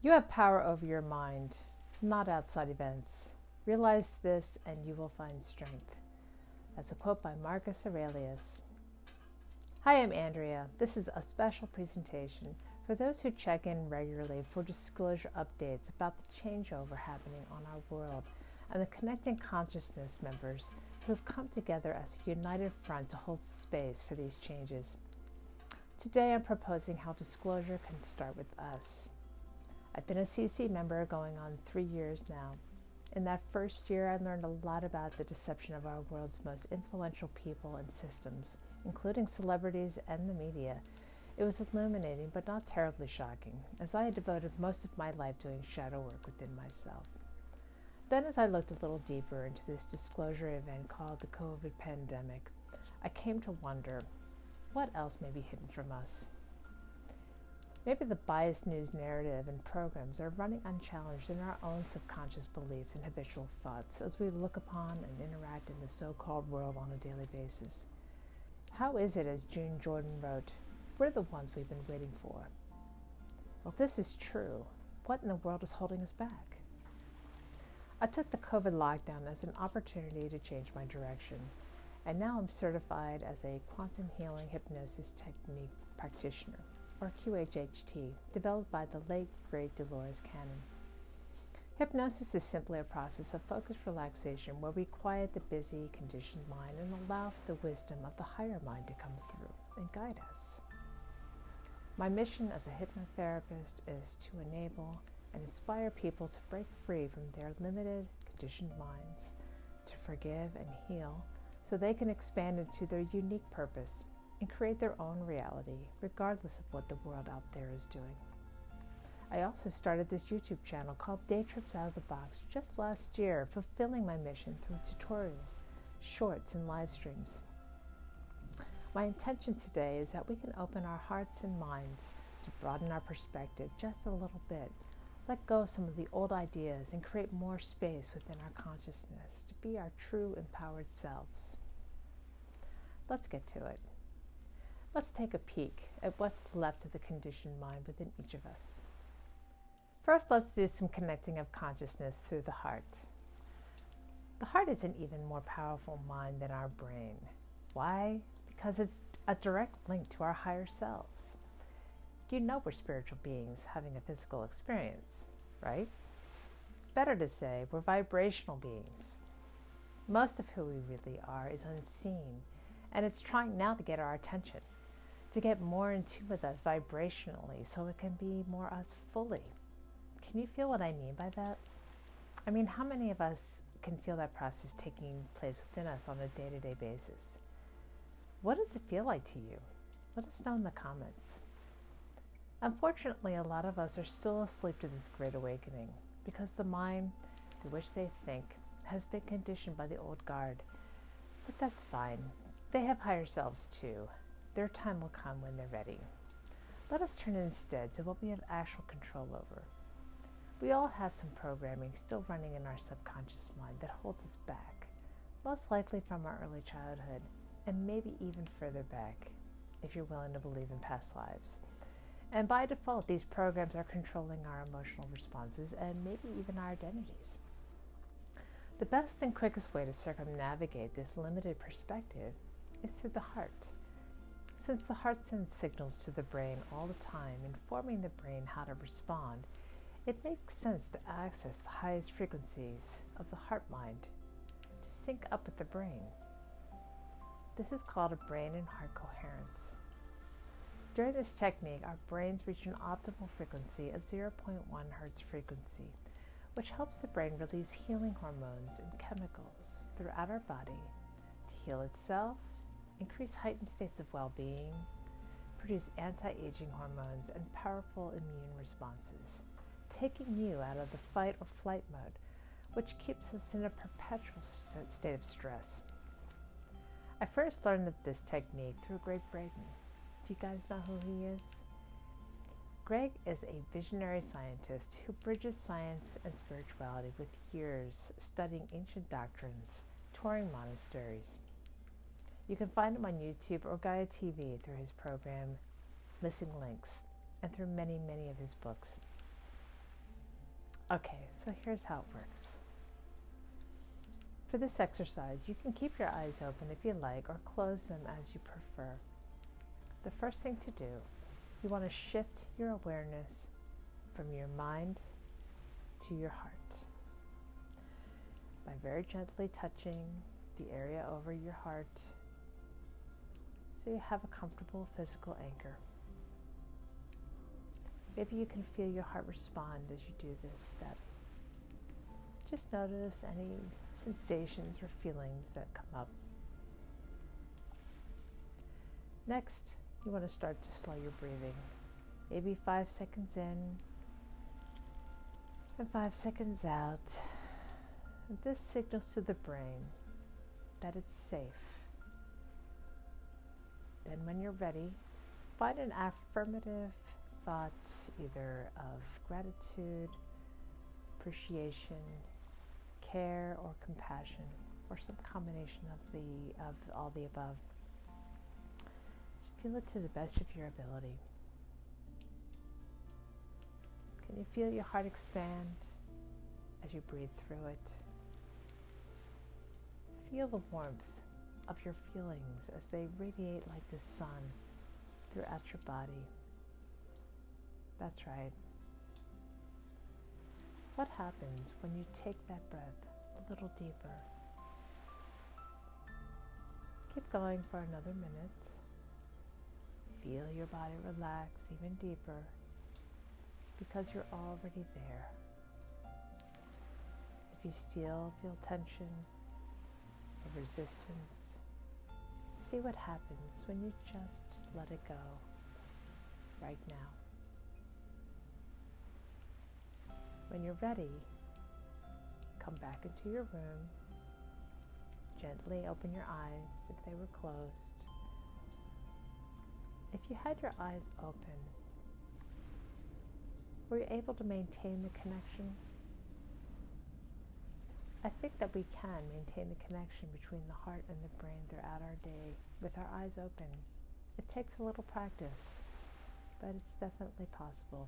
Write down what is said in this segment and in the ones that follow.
You have power over your mind, not outside events. Realize this and you will find strength. That's a quote by Marcus Aurelius. Hi, I'm Andrea. This is a special presentation for those who check in regularly for disclosure updates about the changeover happening on our world and the Connecting Consciousness members who have come together as a united front to hold space for these changes. Today I'm proposing how disclosure can start with us. I've been a CC member going on 3 years now. In that first year, I learned a lot about the deception of our world's most influential people and systems, including celebrities and the media. It was illuminating, but not terribly shocking, as I had devoted most of my life doing shadow work within myself. Then, as I looked a little deeper into this disclosure event called the COVID pandemic, I came to wonder, what else may be hidden from us? Maybe the biased news narrative and programs are running unchallenged in our own subconscious beliefs and habitual thoughts as we look upon and interact in the so-called world on a daily basis. How is it, as June Jordan wrote, we're the ones we've been waiting for? Well, if this is true, what in the world is holding us back? I took the COVID lockdown as an opportunity to change my direction, and now I'm certified as a quantum healing hypnosis technique practitioner, or QHHT, developed by the late, great Dolores Cannon. Hypnosis is simply a process of focused relaxation where we quiet the busy, conditioned mind and allow for the wisdom of the higher mind to come through and guide us. My mission as a hypnotherapist is to enable and inspire people to break free from their limited, conditioned minds, to forgive and heal so they can expand into their unique purpose and create their own reality, regardless of what the world out there is doing. I also started this YouTube channel called Day Trips Out of the Box just last year, fulfilling my mission through tutorials, shorts, and live streams. My intention today is that we can open our hearts and minds to broaden our perspective just a little bit, let go of some of the old ideas, and create more space within our consciousness to be our true empowered selves. Let's get to it. Let's take a peek at what's left of the conditioned mind within each of us. First, let's do some connecting of consciousness through the heart. The heart is an even more powerful mind than our brain. Why? Because it's a direct link to our higher selves. You know we're spiritual beings having a physical experience, right? Better to say, we're vibrational beings. Most of who we really are is unseen, and it's trying now to get our attention, to get more in tune with us vibrationally so it can be more us fully. Can you feel what I mean by that? I mean, how many of us can feel that process taking place within us on a day-to-day basis? What does it feel like to you? Let us know in the comments. Unfortunately, a lot of us are still asleep to this great awakening because the mind through which they think has been conditioned by the old guard. But that's fine. They have higher selves too. Their time will come when they're ready. Let us turn instead to what we have actual control over. We all have some programming still running in our subconscious mind that holds us back, most likely from our early childhood, and maybe even further back, if you're willing to believe in past lives. And by default, these programs are controlling our emotional responses and maybe even our identities. The best and quickest way to circumnavigate this limited perspective is through the heart. Since the heart sends signals to the brain all the time, informing the brain how to respond, it makes sense to access the highest frequencies of the heart mind to sync up with the brain. This is called a brain and heart coherence. During this technique, our brains reach an optimal frequency of 0.1 Hertz frequency, which helps the brain release healing hormones and chemicals throughout our body to heal itself, increase heightened states of well-being, produce anti-aging hormones, and powerful immune responses, taking you out of the fight or flight mode, which keeps us in a perpetual state of stress. I first learned of this technique through Gregg Braden. Do you guys know who he is? Gregg is a visionary scientist who bridges science and spirituality with years studying ancient doctrines, touring monasteries. You can find him on YouTube or Gaia TV through his program Missing Links, and through many, many of his books. Okay, so here's how it works. For this exercise, you can keep your eyes open if you like, or close them as you prefer. The first thing to do, you want to shift your awareness from your mind to your heart by very gently touching the area over your heart so you have a comfortable physical anchor. Maybe you can feel your heart respond as you do this step. Just notice any sensations or feelings that come up. Next, you want to start to slow your breathing. Maybe 5 seconds in and 5 seconds out. And this signals to the brain that it's safe. Then when you're ready, find an affirmative thought, either of gratitude, appreciation, care, or compassion, or some combination of all the above. Just feel it to the best of your ability. Can you feel your heart expand as you breathe through it? Feel the warmth of your feelings as they radiate like the sun throughout your body. That's right. What happens when you take that breath a little deeper? Keep going for another minute. Feel your body relax even deeper because you're already there. If you still feel tension or resistance, see what happens when you just let it go right now. When you're ready, come back into your room. Gently open your eyes if they were closed. If you had your eyes open, were you able to maintain the connection? I think that we can maintain the connection between the heart and the brain throughout our day with our eyes open. It takes a little practice, but it's definitely possible.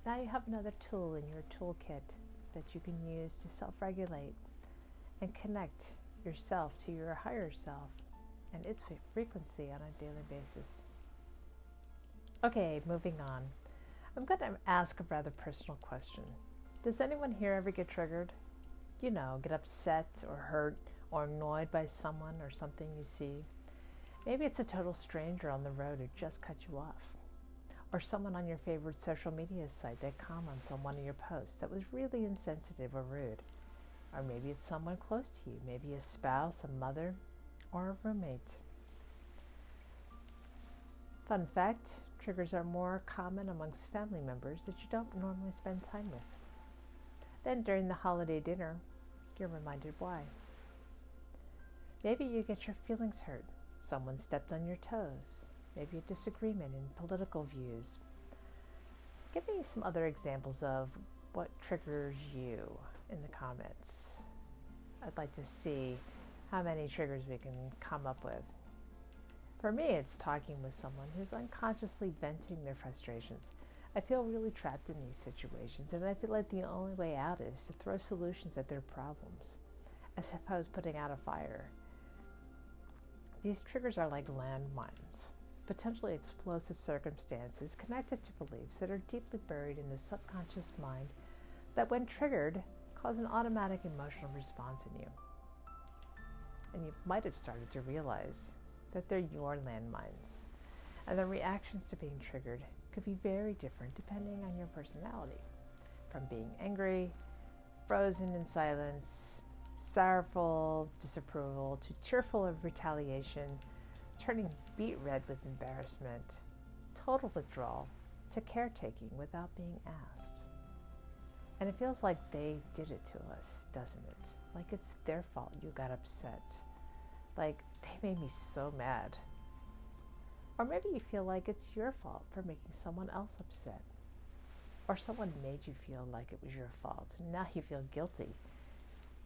Now you have another tool in your toolkit that you can use to self-regulate and connect yourself to your higher self and its frequency on a daily basis. Okay, moving on. I'm going to ask a rather personal question. Does anyone here ever get triggered? You know, get upset or hurt or annoyed by someone or something you see? Maybe it's a total stranger on the road who just cut you off. Or someone on your favorite social media site that comments on one of your posts that was really insensitive or rude. Or maybe it's someone close to you, maybe a spouse, a mother, or a roommate. Fun fact, triggers are more common amongst family members that you don't normally spend time with. Then during the holiday dinner, you're reminded why. Maybe you get your feelings hurt. Someone stepped on your toes. Maybe a disagreement in political views. Give me some other examples of what triggers you in the comments. I'd like to see how many triggers we can come up with. For me, it's talking with someone who's unconsciously venting their frustrations. I feel really trapped in these situations, and I feel like the only way out is to throw solutions at their problems, as if I was putting out a fire. These triggers are like landmines, potentially explosive circumstances connected to beliefs that are deeply buried in the subconscious mind that, when triggered, cause an automatic emotional response in you. And you might have started to realize that they're your landmines, and the reactions to being triggered could be very different depending on your personality, from being angry, frozen in silence, sorrowful disapproval, to tearful of retaliation, turning beet red with embarrassment, total withdrawal, to caretaking without being asked. And it feels like they did it to us, doesn't it? Like it's their fault you got upset. Like they made me so mad. Or maybe you feel like it's your fault for making someone else upset. Or someone made you feel like it was your fault, and now you feel guilty.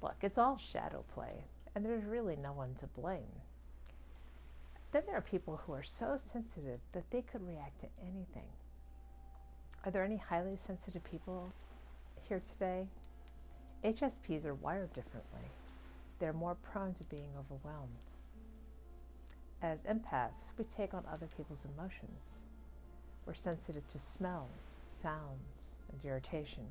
Look, it's all shadow play, and there's really no one to blame. Then there are people who are so sensitive that they could react to anything. Are there any highly sensitive people here today? HSPs are wired differently. They're more prone to being overwhelmed. As empaths, we take on other people's emotions. We're sensitive to smells, sounds, and irritation.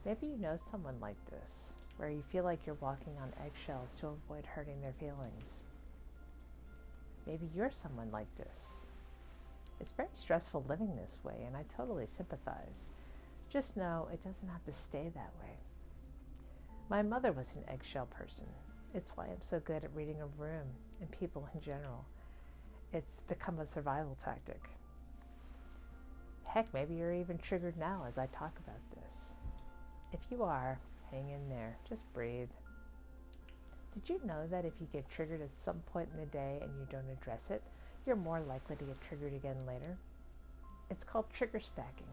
Maybe you know someone like this, where you feel like you're walking on eggshells to avoid hurting their feelings. Maybe you're someone like this. It's very stressful living this way, and I totally sympathize. Just know it doesn't have to stay that way. My mother was an eggshell person. It's why I'm so good at reading a room and people in general. It's become a survival tactic. Heck, maybe you're even triggered now as I talk about this. If you are, hang in there. Just breathe. Did you know that if you get triggered at some point in the day and you don't address it, you're more likely to get triggered again later? It's called trigger stacking.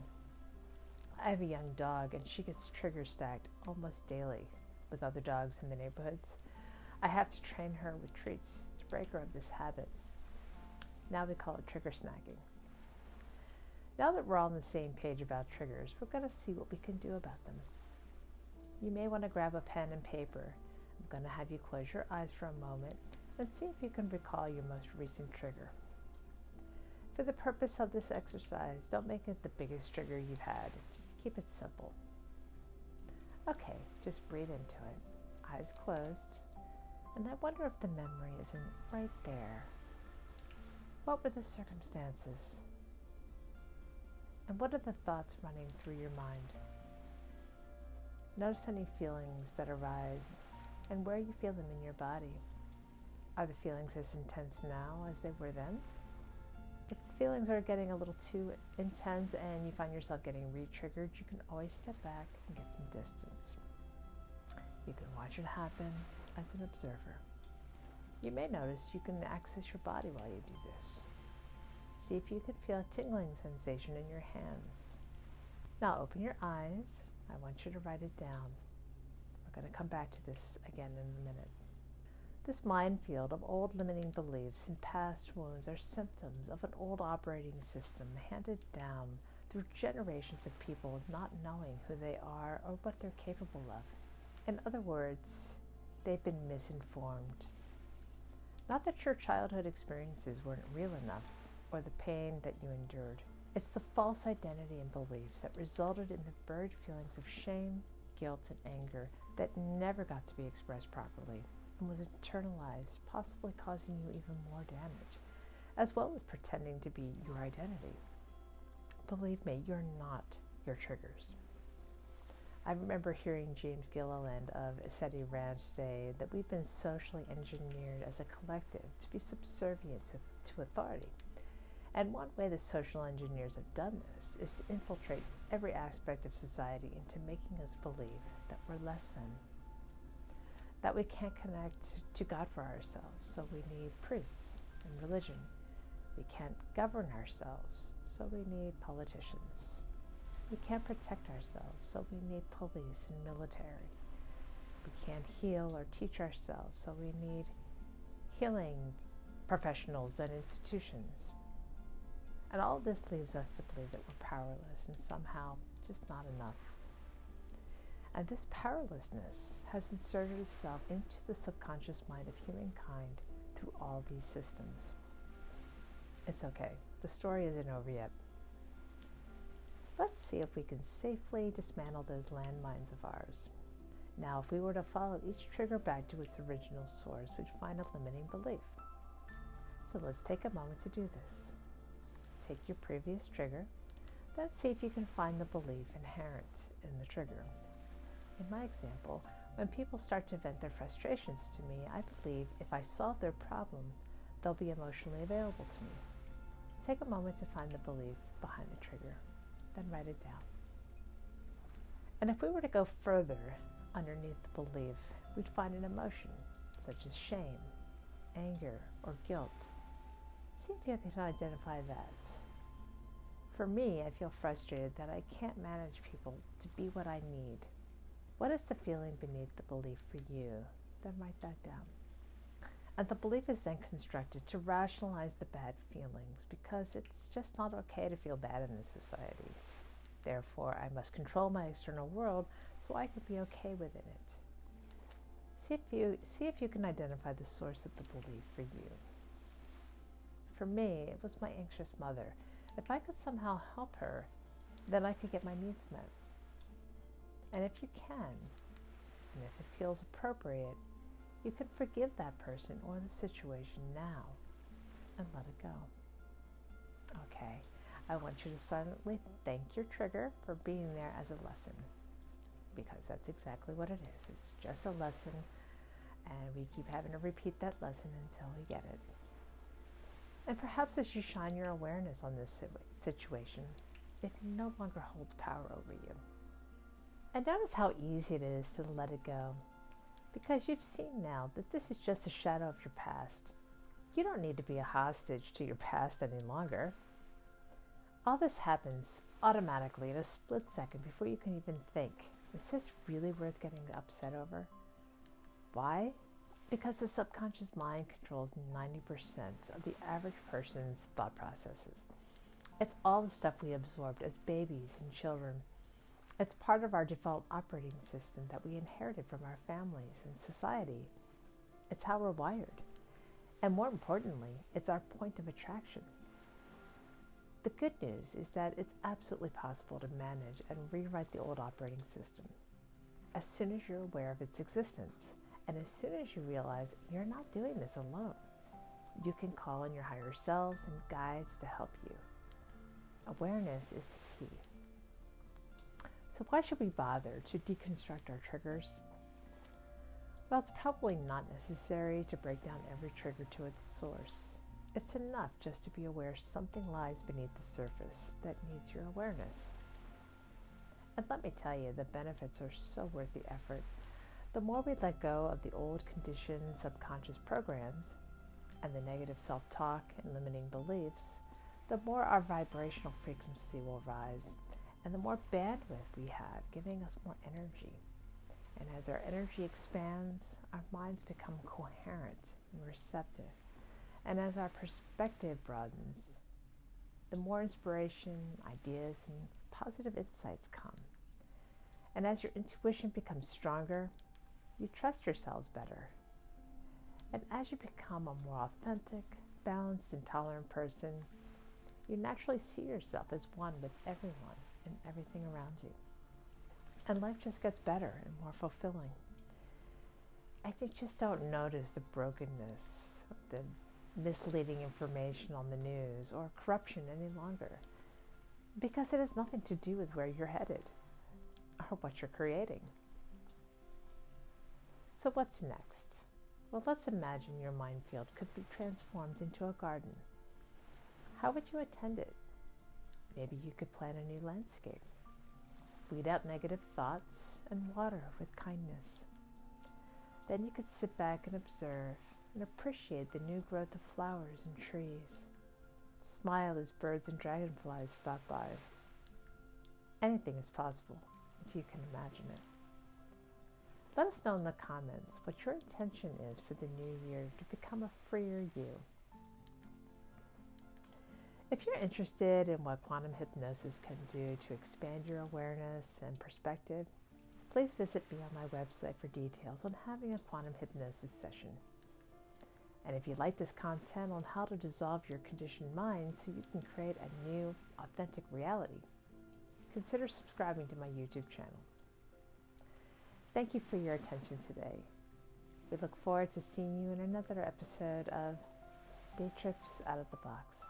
I have a young dog and she gets trigger stacked almost daily with other dogs in the neighborhoods. I have to train her with treats to break her of this habit. Now we call it trigger snacking. Now that we're all on the same page about triggers, we're going to see what we can do about them. You may want to grab a pen and paper. I'm going to have you close your eyes for a moment and see if you can recall your most recent trigger. For the purpose of this exercise, don't make it the biggest trigger you've had. Just keep it simple. Okay, just breathe into it. Eyes closed. And I wonder if the memory isn't right there. What were the circumstances? And what are the thoughts running through your mind? Notice any feelings that arise and where you feel them in your body. Are the feelings as intense now as they were then? If the feelings are getting a little too intense and you find yourself getting re-triggered, you can always step back and get some distance. You can watch it happen as an observer. You may notice you can access your body while you do this. See if you can feel a tingling sensation in your hands. Now open your eyes. I want you to write it down. We're going to come back to this again in a minute. This minefield of old limiting beliefs and past wounds are symptoms of an old operating system handed down through generations of people not knowing who they are or what they're capable of. In other words, they've been misinformed. Not that your childhood experiences weren't real enough or the pain that you endured. It's the false identity and beliefs that resulted in the buried feelings of shame, guilt, and anger that never got to be expressed properly and was internalized, possibly causing you even more damage, as well as pretending to be your identity. Believe me, you're not your triggers. I remember hearing James Gilliland of Seti Ranch say that we've been socially engineered as a collective to be subservient to authority. And one way the social engineers have done this is to infiltrate every aspect of society into making us believe that we're less than, that we can't connect to God for ourselves, so we need priests and religion. We can't govern ourselves, so we need politicians. We can't protect ourselves, so we need police and military. We can't heal or teach ourselves, so we need healing professionals and institutions. And all of this leaves us to believe that we're powerless and somehow just not enough. And this powerlessness has inserted itself into the subconscious mind of humankind through all these systems. It's okay. The story isn't over yet. Let's see if we can safely dismantle those landmines of ours. Now, if we were to follow each trigger back to its original source, we'd find a limiting belief. So let's take a moment to do this. Take your previous trigger, then see if you can find the belief inherent in the trigger. In my example, when people start to vent their frustrations to me, I believe if I solve their problem, they'll be emotionally available to me. Take a moment to find the belief behind the trigger, then write it down. And if we were to go further underneath the belief, we'd find an emotion, such as shame, anger, or guilt. See if you can identify that. For me, I feel frustrated that I can't manage people to be what I need. What is the feeling beneath the belief for you? Then write that down. And the belief is then constructed to rationalize the bad feelings because it's just not okay to feel bad in this society. Therefore, I must control my external world so I can be okay within it. See if you can identify the source of the belief for you. For me, it was my anxious mother. If I could somehow help her, then I could get my needs met. And if you can, and if it feels appropriate, you can forgive that person or the situation now and let it go. Okay, I want you to silently thank your trigger for being there as a lesson, because that's exactly what it is. It's just a lesson, and we keep having to repeat that lesson until we get it. And perhaps as you shine your awareness on this situation, it no longer holds power over you. And notice how easy it is to let it go, because you've seen now that this is just a shadow of your past. You don't need to be a hostage to your past any longer. All this happens automatically in a split second before you can even think, is this really worth getting upset over? Why? Because the subconscious mind controls 90% of the average person's thought processes. It's all the stuff we absorbed as babies and children. It's part of our default operating system that we inherited from our families and society. It's how we're wired. And more importantly, it's our point of attraction. The good news is that it's absolutely possible to manage and rewrite the old operating system as soon as you're aware of its existence, and as soon as you realize you're not doing this alone. You can call on your higher selves and guides to help you. Awareness is the key. So why should we bother to deconstruct our triggers? Well, it's probably not necessary to break down every trigger to its source. It's enough just to be aware something lies beneath the surface that needs your awareness. And let me tell you, the benefits are so worth the effort. The more we let go of the old conditioned subconscious programs and the negative self-talk and limiting beliefs, the more our vibrational frequency will rise, and the more bandwidth we have, giving us more energy. And as our energy expands, our minds become coherent and receptive. And as our perspective broadens, the more inspiration, ideas, and positive insights come. And as your intuition becomes stronger, you trust yourselves better. And as you become a more authentic, balanced, and tolerant person, you naturally see yourself as one with everyone and everything around you. And life just gets better and more fulfilling. And you just don't notice the brokenness, the misleading information on the news, or corruption any longer, because it has nothing to do with where you're headed or what you're creating. So what's next? Well, let's imagine your minefield could be transformed into a garden. How would you attend it? Maybe you could plant a new landscape, weed out negative thoughts, and water with kindness. Then you could sit back and observe and appreciate the new growth of flowers and trees. Smile as birds and dragonflies stalk by. Anything is possible if you can imagine it. Let us know in the comments what your intention is for the new year to become a freer you. If you're interested in what quantum hypnosis can do to expand your awareness and perspective, please visit me on my website for details on having a quantum hypnosis session. And if you like this content on how to dissolve your conditioned mind so you can create a new, authentic reality, consider subscribing to my YouTube channel. Thank you for your attention today. We look forward to seeing you in another episode of Day Trips Out of the Box.